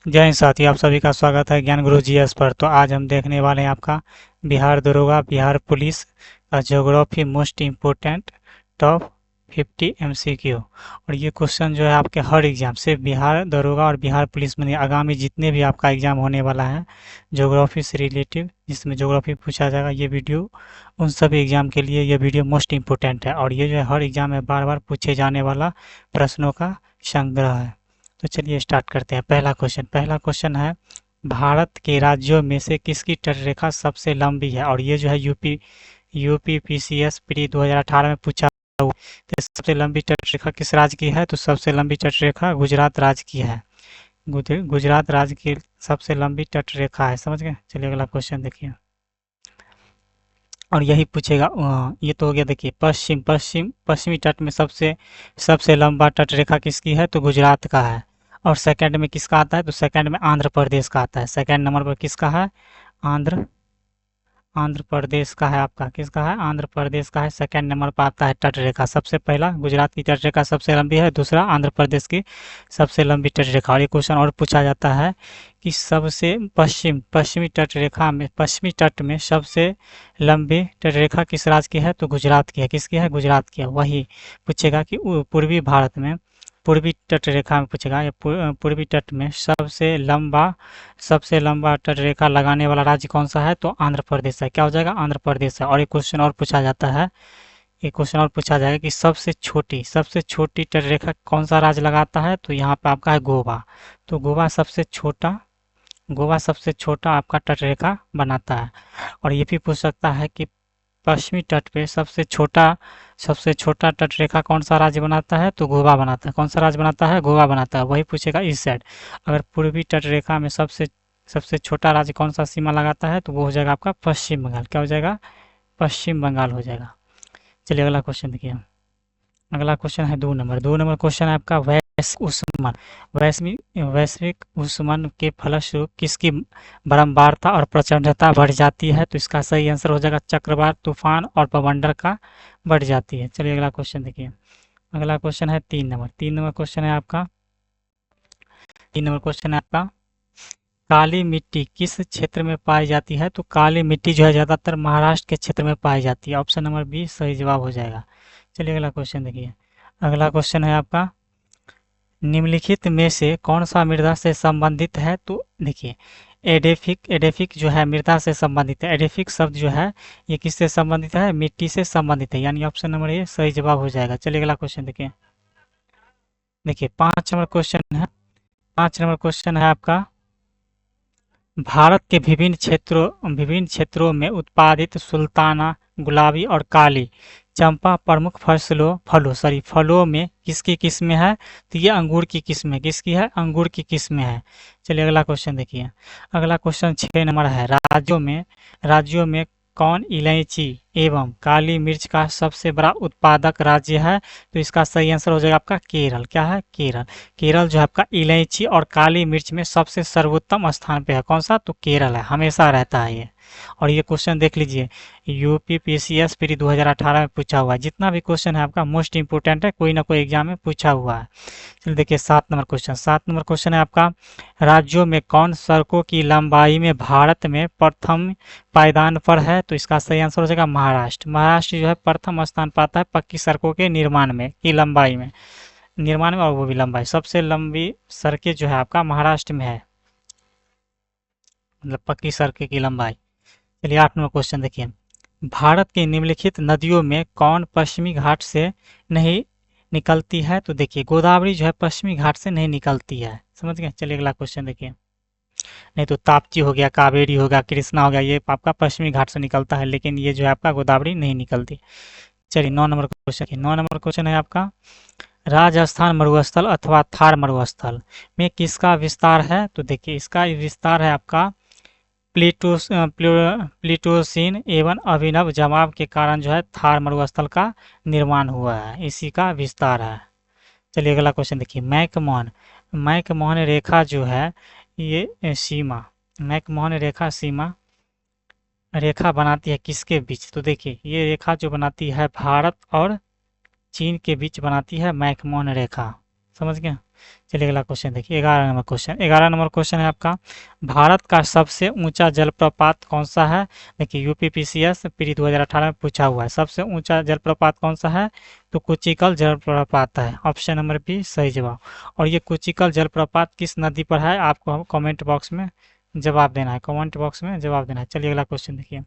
जय हिंद साथी, आप सभी का स्वागत है ज्ञान गुरु जीएस पर। तो आज हम देखने वाले हैं आपका बिहार दरोगा बिहार पुलिस का geography most important top 50 MCQ. और ये क्वेश्चन जो है आपके हर एग्जाम से बिहार दरोगा और बिहार पुलिस में नहीं, आगामी जितने भी आपका एग्जाम होने वाला है ज्योग्राफी से रिलेटिव, जिसमें ज्योग्राफी पूछा जाएगा, ये वीडियो उन सभी एग्जाम के लिए ये वीडियो मोस्ट इम्पोर्टेंट है। और ये जो है हर एग्जाम में बार बार पूछे जाने वाला प्रश्नों का संग्रह है। तो चलिए स्टार्ट करते हैं। पहला क्वेश्चन है, भारत के राज्यों में से किसकी तटरेखा सबसे लंबी है? और ये जो है यूपी पीसीएस प्री 2018 में पूछा हुआ। तो सबसे लंबी तटरेखा किस राज्य की है? तो सबसे लंबी तटरेखा गुजरात राज्य की है। गुजरात राज्य की सबसे लंबी तटरेखा है। समझ गए? चलिए अगला क्वेश्चन देखिए। और यही पूछेगा, ये तो हो गया। देखिए, पश्चिमी तट में सबसे सबसे लंबा तटरेखा किसकी है? तो गुजरात का है। और सेकंड में किसका आता है? तो सेकंड में आंध्र प्रदेश का आता है। सेकंड नंबर पर किसका है? आंध्र आंध्र प्रदेश का है। आपका किसका है? आंध्र प्रदेश का है। सेकंड नंबर पर आता है तटरेखा। सबसे पहला गुजरात की तटरेखा सबसे लंबी है, दूसरा आंध्र प्रदेश की सबसे लंबी तटरेखा। और ये क्वेश्चन और पूछा जाता है कि सबसे पश्चिमी तट में सबसे लंबी तटरेखा किस राज्य की है? तो गुजरात की है। किसकी है? गुजरात की है। वही पूछेगा कि पूर्वी भारत में, पूर्वी तटरेखा में पूछेगा, या पूर्वी तट में सबसे लंबा तटरेखा लगाने वाला राज्य कौन सा है? तो आंध्र प्रदेश है। क्या हो जाएगा? आंध्र प्रदेश है। और एक क्वेश्चन और पूछा जाता है, एक क्वेश्चन और पूछा जाएगा कि सबसे छोटी तटरेखा कौन सा राज्य लगाता है? तो यहाँ पे आपका है गोवा। तो गोवा सबसे छोटा आपका तटरेखा बनाता है। और ये भी पूछ सकता है कि पश्चिमी तट पे सबसे छोटा तटरेखा कौन सा राज्य बनाता है? तो गोवा बनाता है। कौन सा राज्य बनाता है? गोवा बनाता है। वही पूछेगा इस साइड। अगर पूर्वी तटरेखा में सबसे सबसे छोटा राज्य कौन सा सीमा लगाता है? तो वो हो जाएगा आपका पश्चिम बंगाल। क्या हो जाएगा? पश्चिम बंगाल हो जाएगा। चलिए अगला क्वेश्चन देखिए। अगला क्वेश्चन है 2 नंबर क्वेश्चन है आपका, वैश्विक उष्मन के फलस्वरूप किसकी बारंबारता और प्रचंडता बढ़ जाती है? तो इसका सही आंसर हो जाएगा चक्रवात, तूफान और बवंडर का बढ़ जाती है। चलिए अगला क्वेश्चन देखिए। अगला क्वेश्चन है 3 नंबर क्वेश्चन है आपका। 3 नंबर क्वेश्चन है आपका, काली मिट्टी किस क्षेत्र में पाई जाती है? तो काली मिट्टी जो है ज्यादातर महाराष्ट्र के क्षेत्र में पाई जाती है। ऑप्शन नंबर बी सही जवाब हो जाएगा। चलिए अगला क्वेश्चन देखिए। अगला क्वेश्चन है आपका, निम्नलिखित में से कौन सा मृदा से संबंधित है? तो देखिए, एडेफिक जो है मृदा से संबंधित है। एडेफिक शब्द जो है ये किससे संबंधित है? मिट्टी से संबंधित है। यानी ऑप्शन नंबर ए सही जवाब हो जाएगा। चलिए अगला क्वेश्चन देखिए। देखिए 5 नंबर क्वेश्चन है आपका, भारत के विभिन्न क्षेत्रों में उत्पादित सुल्ताना, गुलाबी और काली चंपा प्रमुख फलों में किसकी किस्में है? तो ये अंगूर की किस्में। किसकी है? अंगूर की किस्में है। चलिए अगला क्वेश्चन देखिए। अगला क्वेश्चन 6 नंबर है, राज्यों में कौन इलायची एवं काली मिर्च का सबसे बड़ा उत्पादक राज्य है? तो इसका सही आंसर हो जाएगा आपका केरल। क्या है? केरल। केरल जो है आपका इलायची और काली मिर्च में सबसे सर्वोत्तम स्थान पे है। कौन सा? तो केरल है, हमेशा रहता है ये। और ये क्वेश्चन देख लीजिए, यूपी पीसीएस प्री 2018 में पूछा हुआ है। जितना भी क्वेश्चन है आपका मोस्ट इंपोर्टेंट है, कोई ना कोई एग्जाम में पूछा हुआ है। चलिए देखिए 7 नंबर क्वेश्चन है आपका, राज्यों में कौन सड़कों की लंबाई में भारत में प्रथम पायदान पर है? तो इसका सही आंसर हो जाएगा महाराष्ट्र। महाराष्ट्र जो है प्रथम स्थान पाता है पक्की सड़कों के निर्माण में, की लंबाई में, निर्माण में, और वो भी लंबाई। सबसे लंबी सड़कें जो है आपका महाराष्ट्र में है, मतलब पक्की सड़कें की लंबाई। चलिए 8 नंबर क्वेश्चन देखिए, भारत की निम्नलिखित नदियों में कौन पश्चिमी घाट से नहीं निकलती है? तो देखिए गोदावरी जो है पश्चिमी घाट से नहीं निकलती है। समझ गए? चलिए अगला क्वेश्चन देखिए। नहीं तो ताप्ती हो गया, कावेरी हो गया, कृष्णा हो गया, ये आपका पश्चिमी घाट से निकलता है, लेकिन ये जो है आपका गोदावरी नहीं निकलती। चलिए 9 नंबर क्वेश्चन है आपका, राजस्थान मरुस्थल अथवा थार मरुस्थल में किसका विस्तार है? तो देखिए इसका विस्तार है आपका प्लीटोसीन एवं अभिनव जमाव के कारण जो है थार मरुस्थल का निर्माण हुआ है, इसी का विस्तार है। चलिए अगला क्वेश्चन देखिए, मैकमोहन रेखा जो है ये मैकमोहन रेखा बनाती है किसके बीच? तो देखिए ये रेखा जो बनाती है भारत और चीन के बीच बनाती है मैकमोहन रेखा। समझ गए। चलिए अगला क्वेश्चन देखिए, 11 नंबर क्वेश्चन। 11 नंबर क्वेश्चन है आपका, भारत का सबसे ऊंचा जलप्रपात कौन सा है। देखिए यूपीपीसीएस प्री 2018 में पूछा हुआ है, सबसे ऊंचा जलप्रपात कौन सा है, तो कुचिकल जलप्रपात है, ऑप्शन नंबर बी सही जवाब। और ये कुचिकल जलप्रपात किस नदी पर है, आपको कमेंट बॉक्स में जवाब देना है, कमेंट बॉक्स में जवाब देना है। चलिए अगला क्वेश्चन देखिए,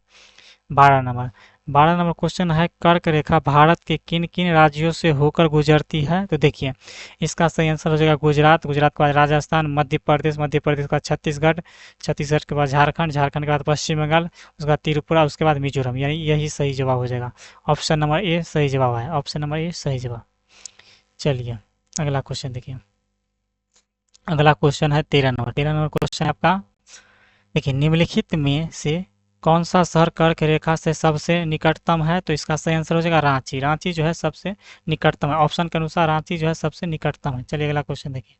12 नंबर। 12 नंबर क्वेश्चन है, कर्क रेखा भारत के किन किन राज्यों से होकर गुजरती है। तो देखिए इसका सही आंसर हो जाएगा गुजरात, गुजरात के बाद राजस्थान, मध्य प्रदेश, मध्य प्रदेश के बाद छत्तीसगढ़, छत्तीसगढ़ के बाद झारखंड, झारखंड के बाद पश्चिम बंगाल, उसके बाद त्रिपुरा, उसके बाद मिजोरम, यानी यही सही जवाब हो जाएगा। ऑप्शन नंबर ए सही जवाब है, ऑप्शन नंबर ए सही जवाब। चलिए अगला क्वेश्चन देखिए, अगला क्वेश्चन है 13 नंबर। 13 नंबर क्वेश्चन है आपका, देखिए निम्नलिखित में से कौन सा शहर कर्क रेखा से सबसे निकटतम है। तो इसका सही आंसर हो जाएगा रांची, रांची जो है सबसे निकटतम है, ऑप्शन के अनुसार रांची जो है सबसे निकटतम है। चलिए अगला क्वेश्चन देखिए,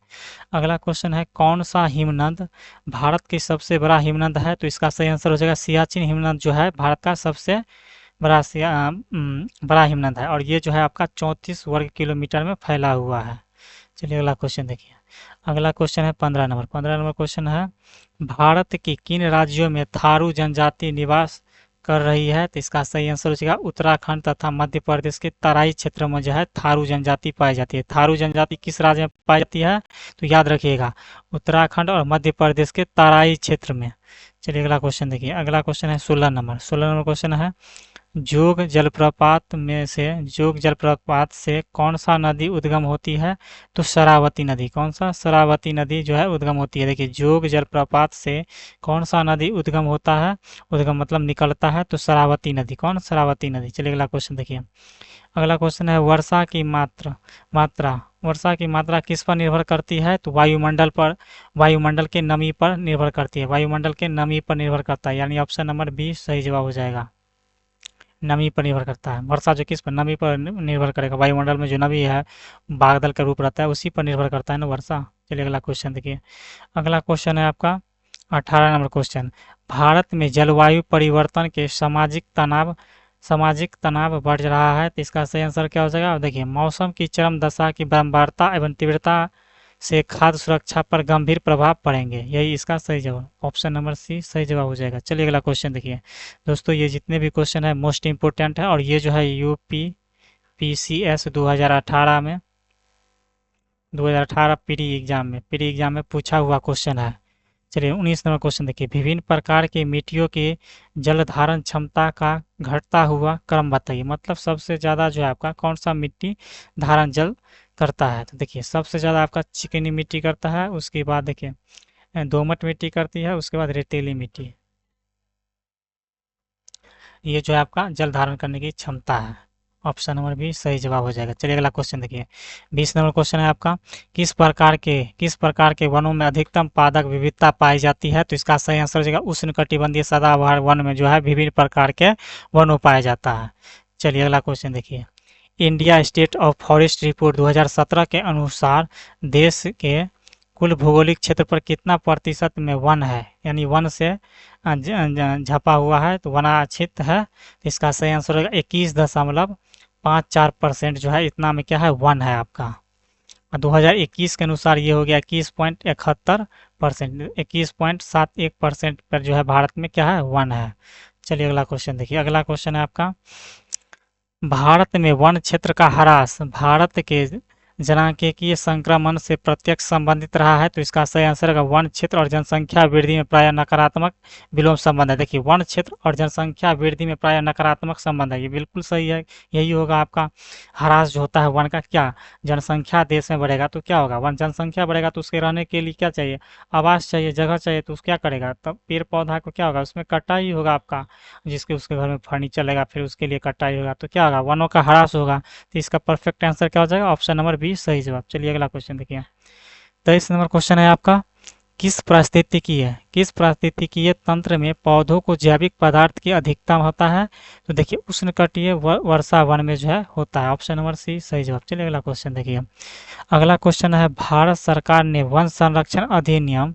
अगला क्वेश्चन है, कौन सा हिमनद भारत की सबसे बड़ा हिमनद है। तो इसका सही आंसर हो जाएगा सियाचिन हिमनद जो है भारत का सबसे बड़ा हिमनद है, और ये जो है आपका 34 वर्ग किलोमीटर में फैला हुआ है। चलिए अगला क्वेश्चन देखिए, अगला क्वेश्चन है 15 नंबर। 15 नंबर क्वेश्चन है, भारत की किन राज्यों में थारू जनजाति निवास कर रही है। तो इसका सही आंसर हो जाएगा उत्तराखंड तथा मध्य प्रदेश के तराई क्षेत्र में जो है थारू जनजाति पाई जाती है। थारू जनजाति किस राज्य में पाई जाती है, तो याद रखिएगा उत्तराखंड और मध्य प्रदेश के तराई क्षेत्र में। चलिए अगला क्वेश्चन देखिए, अगला क्वेश्चन है 16 नंबर। 16 नंबर क्वेश्चन है, जोग जलप्रपात से कौन सा नदी उद्गम होती है। तो शरावती नदी, कौन सा, शरावती नदी जो है उद्गम होती है। देखिए जोग जलप्रपात से कौन सा नदी उद्गम होता है, उद्गम मतलब निकलता है, तो शरावती नदी, कौन, शरावती नदी। चलिए अगला क्वेश्चन देखिए, अगला क्वेश्चन है, वर्षा की मात्रा किस पर निर्भर करती है। तो वायुमंडल पर, वायुमंडल के नमी पर निर्भर करती है, वायुमंडल के नमी पर निर्भर करता है, यानी ऑप्शन नंबर बी सही जवाब हो जाएगा। नमी पर निर्भर करता है, वर्षा जो किस पर, नमी पर निर्भर करेगा, वायुमंडल में जो नमी है बादल का रूप रहता है उसी पर निर्भर करता है ना वर्षा। चलिए अगला क्वेश्चन देखिए, अगला क्वेश्चन है आपका 18 नंबर क्वेश्चन, भारत में जलवायु परिवर्तन के सामाजिक तनाव बढ़ रहा है। तो इसका सही आंसर क्या हो जाएगा। अब देखिए मौसम की चरम दशा की बारंबारता एवं तीव्रता से खाद्य सुरक्षा पर गंभीर प्रभाव पड़ेंगे, यही इसका सही जवाब, ऑप्शन नंबर सी सही जवाब हो जाएगा। चलिए अगला क्वेश्चन देखिए दोस्तों, ये जितने भी क्वेश्चन है मोस्ट इंपोर्टेंट है, और ये जो है यूपी पीसीएस 2018 प्री एग्जाम में पूछा हुआ क्वेश्चन है। चलिए 19 नंबर क्वेश्चन देखिए, विभिन्न प्रकार की मिट्टियों की जल धारण क्षमता का घटता हुआ क्रम बताइए। मतलब सबसे ज़्यादा जो है आपका कौन सा मिट्टी धारण जल करता है। तो देखिए सबसे ज़्यादा आपका चिकनी मिट्टी करता है, उसके बाद देखिए दोमट मिट्टी करती है, उसके बाद रेतीली मिट्टी, ये जो है आपका जल धारण करने की क्षमता है, ऑप्शन नंबर बी सही जवाब हो जाएगा। चलिए अगला क्वेश्चन देखिए, 20 नंबर क्वेश्चन है आपका, किस प्रकार के वनों में अधिकतम पादप विविधता पाई जाती है। तो इसका सही आंसर हो जाएगा उष्णकटिबंधीय सदाबहार वन में जो है विभिन्न प्रकार के वनों पाया जाता है। चलिए अगला क्वेश्चन देखिए, India state of forest report 2017 के अनुसार देश के कुल भौगोलिक क्षेत्र पर कितना प्रतिशत में वन है, यानी वन से झपा हुआ है, तो वनाच्छित है। तो इसका सही आंसर होगा 21.54% जो है इतना में क्या है, वन है आपका। और 2021 के अनुसार ये हो गया 21.71%, 21.71% पर जो है भारत में क्या है, वन है। चलिए अगला क्वेश्चन देखिए, अगला क्वेश्चन है आपका, भारत में वन क्षेत्र का ह्रास भारत के जनांकीय संक्रमण से प्रत्यक्ष संबंधित रहा है। तो इसका सही आंसर है वन क्षेत्र और जनसंख्या वृद्धि में प्रायः नकारात्मक विलोम संबंध है। देखिए वन क्षेत्र और जनसंख्या वृद्धि में प्रायः नकारात्मक संबंध है, ये बिल्कुल सही है, यही होगा आपका। ह्रास जो होता है वन का, क्या, जनसंख्या देश में बढ़ेगा तो क्या होगा, वन जनसंख्या बढ़ेगा तो उसके रहने के लिए क्या चाहिए, आवास चाहिए, जगह चाहिए, तो क्या करेगा, तब पेड़ पौधा को क्या होगा, उसमें कटाई होगा आपका, जिसके उसके घर में फर्नीचर लगेगा, फिर उसके लिए कटाई होगा, तो क्या होगा, वनों का ह्रास होगा। तो इसका परफेक्ट आंसर क्या हो जाएगा, ऑप्शन नंबर बी सही जवाब। चलिए अगला क्वेश्चन देखिए, 23 नंबर क्वेश्चन है आपका, किस पारिस्थितिकीय तंत्र में पौधों को जैविक पदार्थ की अधिकता होता है। तो देखिए उष्णकटिबंधीय वर्षा वन में जो है होता है, ऑप्शन नंबर सी सही जवाब। चलिए अगला क्वेश्चन देखिए, अगला क्वेश्चन है, भारत सरकार ने वन संरक्षण अधिनियम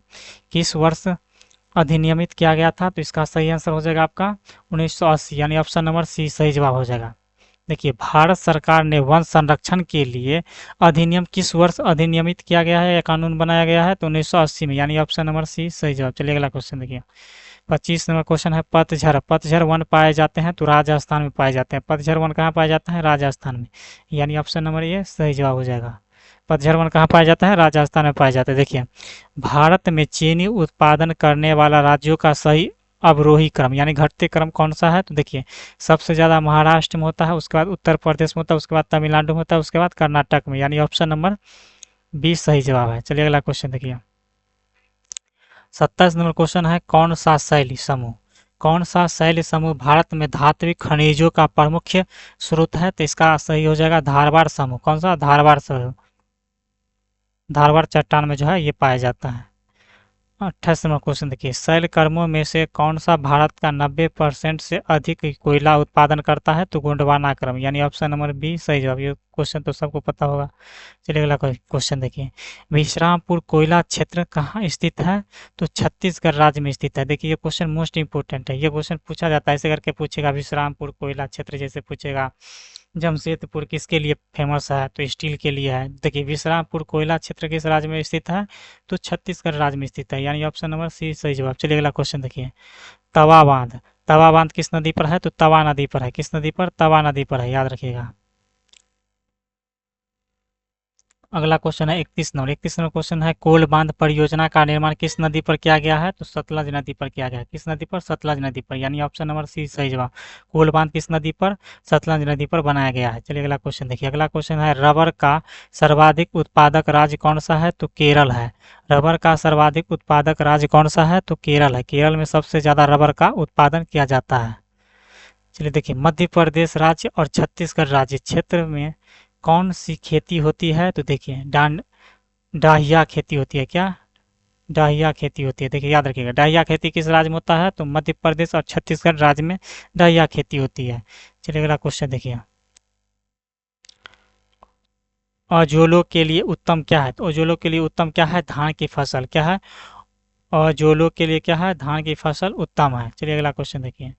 किस वर्ष अधिनियमित किया गया था। तो इसका सही आंसर हो जाएगा आपका 1980, यानी ऑप्शन नंबर सी सही जवाब हो जाएगा। देखिए, भारत सरकार ने वन संरक्षण के लिए अधिनियम किस वर्ष अधिनियमित किया गया है या कानून बनाया गया है? तो 1980 में, यानी ऑप्शन नंबर सी सही जवाब। चलिए अगला क्वेश्चन देखिए। 25 नंबर क्वेश्चन है पतझड़। पतझड़ वन पाए जाते हैं तो राजस्थान में पाए जाते हैं। पतझड़ वन कहाँ पाए जाते हैं? राजस्थान में, यानी ऑप्शन नंबर ये सही जवाब हो जाएगा। पतझड़ वन कहाँ पाया जाता है? राजस्थान में पाए जाते हैं। देखिए, भारत में चीनी उत्पादन करने वाला राज्यों का सही अवरोही क्रम यानी घटते क्रम कौन सा है? तो देखिए, सबसे ज़्यादा महाराष्ट्र में होता है, उसके बाद उत्तर प्रदेश में होता है, उसके बाद तमिलनाडु में होता है, उसके बाद कर्नाटक में, यानी ऑप्शन नंबर 20 सही जवाब है। चलिए अगला क्वेश्चन देखिए। 27 नंबर क्वेश्चन है कौन सा शैली समूह, कौन सा शैली समूह भारत में धात्विक खनिजों का प्रमुख स्रोत है? तो इसका सही हो जाएगा धारवाड़ समूह। कौन सा? धारवाड़ समूह। धारवाड़ चट्टान में जो है ये पाया जाता है। 28 नंबर क्वेश्चन देखिए, शैल कर्मों में से कौन सा भारत का 90% से अधिक कोयला उत्पादन करता है? तो गोंडवाना क्रम, यानी ऑप्शन नंबर बी सही जवाब। ये क्वेश्चन तो सबको पता होगा। चलिए अगला क्वेश्चन देखिए। विश्रामपुर कोयला क्षेत्र कहाँ स्थित है? तो छत्तीसगढ़ राज्य में स्थित है। देखिए, ये क्वेश्चन मोस्ट इंपोर्टेंट है, ये क्वेश्चन पूछा जाता है, ऐसे करके पूछेगा विश्रामपुर कोयला क्षेत्र, जैसे पूछेगा जमशेदपुर किसके लिए फेमस है? तो स्टील के लिए है। देखिए, विश्रामपुर कोयला क्षेत्र किस राज्य में स्थित है? तो छत्तीसगढ़ राज्य में स्थित है, यानी ऑप्शन नंबर सी सही जवाब। चलिए अगला क्वेश्चन देखिए। तवा बांध, तवा बांध किस नदी पर है? तो तवा नदी पर है। किस नदी पर? तवा नदी पर है, याद रखिएगा। अगला क्वेश्चन है 31 नंबर क्वेश्चन है कोल बांध परियोजना का निर्माण किस नदी पर किया गया है? तो सतलज नदी पर किया गया है। किस नदी पर? सतलज नदी पर, यानी ऑप्शन नंबर सी सही जवाब। कोल बांध किस नदी पर? सतलज नदी पर बनाया गया है। चलिए अगला क्वेश्चन देखिए। अगला क्वेश्चन है रबर का सर्वाधिक उत्पादक राज्य कौन सा है? तो केरल है। रबर का सर्वाधिक उत्पादक राज्य कौन सा है? तो केरल है। केरल में सबसे ज्यादा रबर का उत्पादन किया जाता है। चलिए देखिए, मध्य प्रदेश राज्य और छत्तीसगढ़ राज्य क्षेत्र में कौन सी खेती होती है? तो देखिए, डाहिया खेती होती है। क्या? डाहिया खेती होती है। देखिए, याद रखिएगा, डाहिया खेती किस राज्य में होता है? तो मध्य प्रदेश और छत्तीसगढ़ राज्य में डाहिया खेती होती है। चलिए अगला क्वेश्चन देखिए। औजोलों के लिए उत्तम क्या है? तो ओजोलों के लिए उत्तम क्या है? धान की फसल। क्या है? औजोलों के लिए क्या है? धान की फसल उत्तम है। चलिए अगला क्वेश्चन देखिए।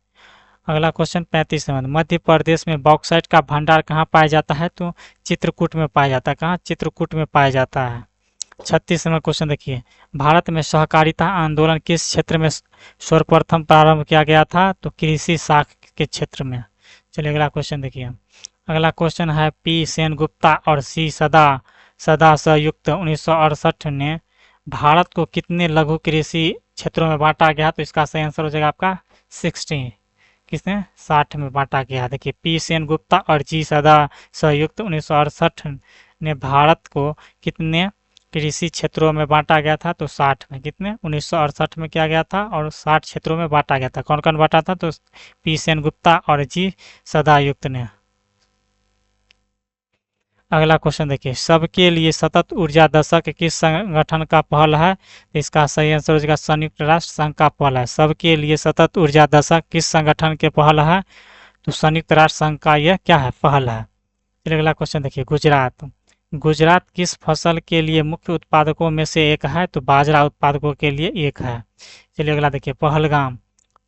अगला क्वेश्चन 35 नंबर, मध्य प्रदेश में बॉक्साइट का भंडार कहाँ पाया जाता है? तो चित्रकूट में पाया जाता है। कहाँ? चित्रकूट में पाया जाता है। 36 नंबर क्वेश्चन देखिए। भारत में सहकारिता आंदोलन किस क्षेत्र में सर्वप्रथम प्रारंभ किया गया था? तो कृषि शाख के क्षेत्र में। चलिए अगला क्वेश्चन देखिए। अगला क्वेश्चन है पी सेनगुप्ता और सी सदा सदा संयुक्त 1968 ने भारत को कितने लघु कृषि क्षेत्रों में बांटा गया? तो इसका सही आंसर हो जाएगा आपका 60। किसने? 60 में बांटा गया। देखिए, पी सेनगुप्ता और जी सदा संयुक्त 1968 ने भारत को कितने कृषि क्षेत्रों में बांटा गया था? तो 60 में। कितने? 1968 में किया गया था और 60 क्षेत्रों में बांटा गया था। कौन कौन बांटा था? तो पी सेनगुप्ता और जी सदायुक्त ने। अगला क्वेश्चन देखिए, सबके लिए सतत ऊर्जा दशक किस संगठन का पहल है? तो इसका सही आंसर हो जाएगा संयुक्त राष्ट्र संघ का पहल है। सबके लिए सतत ऊर्जा दशक किस संगठन के पहल है? तो संयुक्त राष्ट्र संघ का यह क्या है? पहल है। फिर अगला क्वेश्चन देखिए, गुजरात, गुजरात किस फसल के लिए मुख्य उत्पादकों में से एक है? तो बाजरा उत्पादकों के लिए एक है। चलिए अगला देखिए, पहलगाम,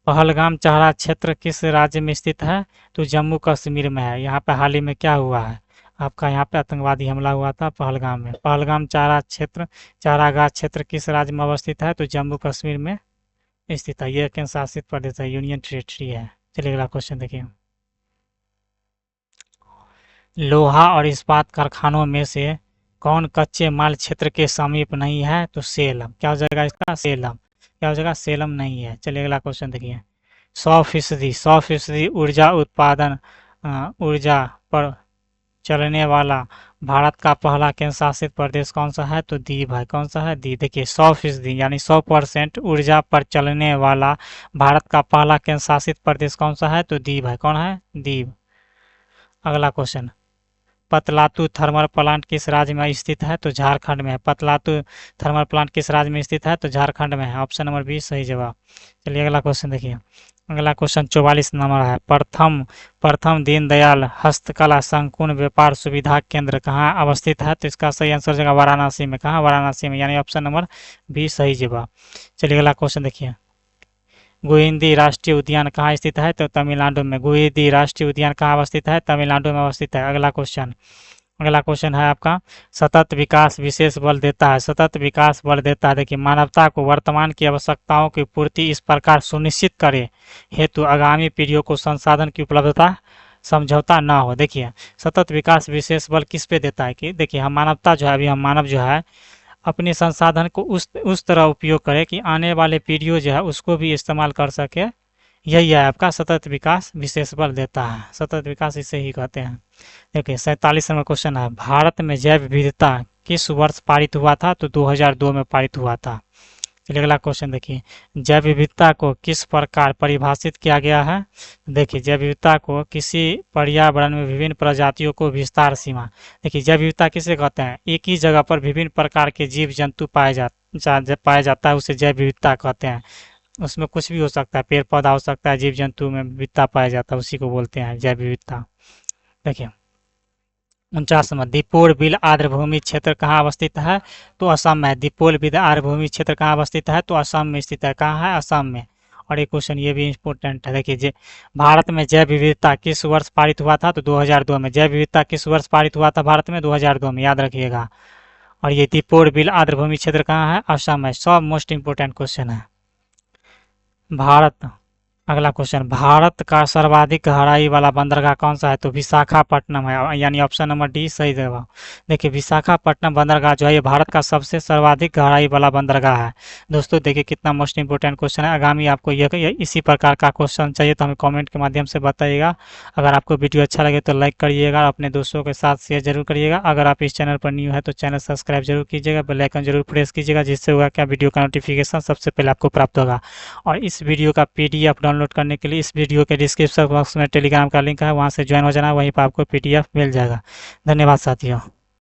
पहलगाम चारा क्षेत्र किस राज्य में स्थित है? तो जम्मू कश्मीर में है। यहाँ पे हाल ही में क्या हुआ है? आपका यहाँ पे आतंकवादी हमला हुआ था पहलगाम में। पहलगाम चारा क्षेत्र, चारागाह क्षेत्र किस राज्य में अवस्थित है? तो जम्मू कश्मीर में स्थित है। यह केंद्र शासित प्रदेश है, यूनियन टेरिटरी है। चलिए अगला क्वेश्चन देखिए। लोहा और इस्पात कारखानों में से कौन कच्चे माल क्षेत्र के समीप नहीं है? तो सेलम। क्या हो जाएगा इसका? सेलम। क्या हो जाएगा? सेलम नहीं है। चलिए अगला क्वेश्चन देखिए। 100%, 100% ऊर्जा उत्पादन ऊर्जा पर चलने वाला भारत का पहला केंद्र शासित प्रदेश कौन सा है? तो दीव है। कौन सा है? दीव। देखिए, 100% यानी 100% ऊर्जा पर चलने वाला भारत का पहला केंद्र शासित प्रदेश कौन सा है? तो दीव है। कौन है? दीव। अगला क्वेश्चन, पतलातू थर्मल प्लांट किस राज्य में स्थित है? तो झारखंड में है। पतलातू थर्मल प्लांट किस राज्य में स्थित है? तो झारखंड में है। ऑप्शन नंबर बी सही जवाब। चलिए अगला क्वेश्चन देखिए। अगला क्वेश्चन 44 नंबर है, प्रथम प्रथम दीनदयाल हस्तकला संकुल व्यापार सुविधा केंद्र कहाँ अवस्थित है? तो इसका सही आंसर हो जाएगा वाराणसी में। कहाँ? वाराणसी में, यानी ऑप्शन नंबर बी सही जवाब। चलिए अगला क्वेश्चन देखिए। गुइंदी राष्ट्रीय उद्यान कहाँ स्थित है? तो तमिलनाडु में। गुइंदी राष्ट्रीय उद्यान कहाँ अवस्थित है? तमिलनाडु में अवस्थित है। अगला क्वेश्चन है आपका, सतत विकास विशेष बल देता है। सतत विकास बल देता है, देखिए, मानवता को वर्तमान की आवश्यकताओं की पूर्ति इस प्रकार सुनिश्चित करे हेतु आगामी पीढ़ियों को संसाधन की उपलब्धता समझौता ना हो। देखिए, सतत विकास विशेष बल किस पे देता है कि देखिए, हम मानवता जो है, अभी हम मानव जो है अपने संसाधन को उस तरह उपयोग करे कि आने वाले पीढ़ियों जो है उसको भी इस्तेमाल कर सके। यही है आपका सतत विकास विशेष बल देता है। सतत विकास इसे ही कहते हैं। देखिए, 47 नंबर क्वेश्चन है, भारत में जैव विविधता किस वर्ष पारित हुआ था? तो 2002 में पारित हुआ था। चलिए अगला क्वेश्चन देखिए, जैव विविधता को किस प्रकार परिभाषित किया गया है? देखिए, जैव विविधता को किसी पर्यावरण में विभिन्न प्रजातियों को विस्तार सीमा। देखिए, जैव विविधता किसे कहते हैं? एक ही जगह पर विभिन्न प्रकार के जीव जंतु पाया जाता है, उसे जैव विविधता कहते हैं। उसमें कुछ भी हो सकता है, पेड़ पौधा हो सकता है, जीव जंतु में विविधता पाया जाता है, उसी को बोलते हैं जैव विविधता। देखिए, 49 नंबर, दीपोल बिल आर्द्रभूमि क्षेत्र कहाँ अवस्थित है? तो असम में। दीपोल बिल आर्द्रभूमि क्षेत्र कहाँ अवस्थित है? तो असम में स्थित है। कहाँ है? असम में। और एक क्वेश्चन ये भी इम्पोर्टेंट है, देखिए, भारत में जैव विविधता किस वर्ष पारित हुआ था? तो 2002 में। जैव विविधता किस वर्ष पारित हुआ था भारत में? 2002 में, याद रखिएगा। और ये दीपोल बिल आर्द्रभूमि क्षेत्र कहाँ है? असम में। सब मोस्ट इम्पोर्टेंट क्वेश्चन है। भारत, अगला क्वेश्चन, भारत का सर्वाधिक गहराई वाला बंदरगाह कौन सा है? तो विशाखापट्टनम है, यानी ऑप्शन नंबर डी सही जवाब। देखिए, विशाखापट्टनम बंदरगाह जो है ये भारत का सबसे सर्वाधिक गहराई वाला बंदरगाह है। दोस्तों देखिए कितना मोस्ट इंपोर्टेंट क्वेश्चन है। आगामी आपको ये इसी प्रकार का क्वेश्चन चाहिए तो हमें कमेंट के माध्यम से बताइएगा। अगर आपको वीडियो अच्छा लगे तो लाइक करिएगा, अपने दोस्तों के साथ शेयर जरूर करिएगा। अगर आप इस चैनल पर न्यू है तो चैनल सब्सक्राइब जरूर कीजिएगा, बेल आइकन जरूर प्रेस कीजिएगा, जिससे होगा क्या, वीडियो का नोटिफिकेशन सबसे पहले आपको प्राप्त होगा। और इस वीडियो का PDF डाउनलोड करने के लिए इस वीडियो के डिस्क्रिप्शन बॉक्स में टेलीग्राम का लिंक है, वहां से ज्वाइन हो जाना, वहीं पर आपको PDF मिल जाएगा। धन्यवाद साथियों।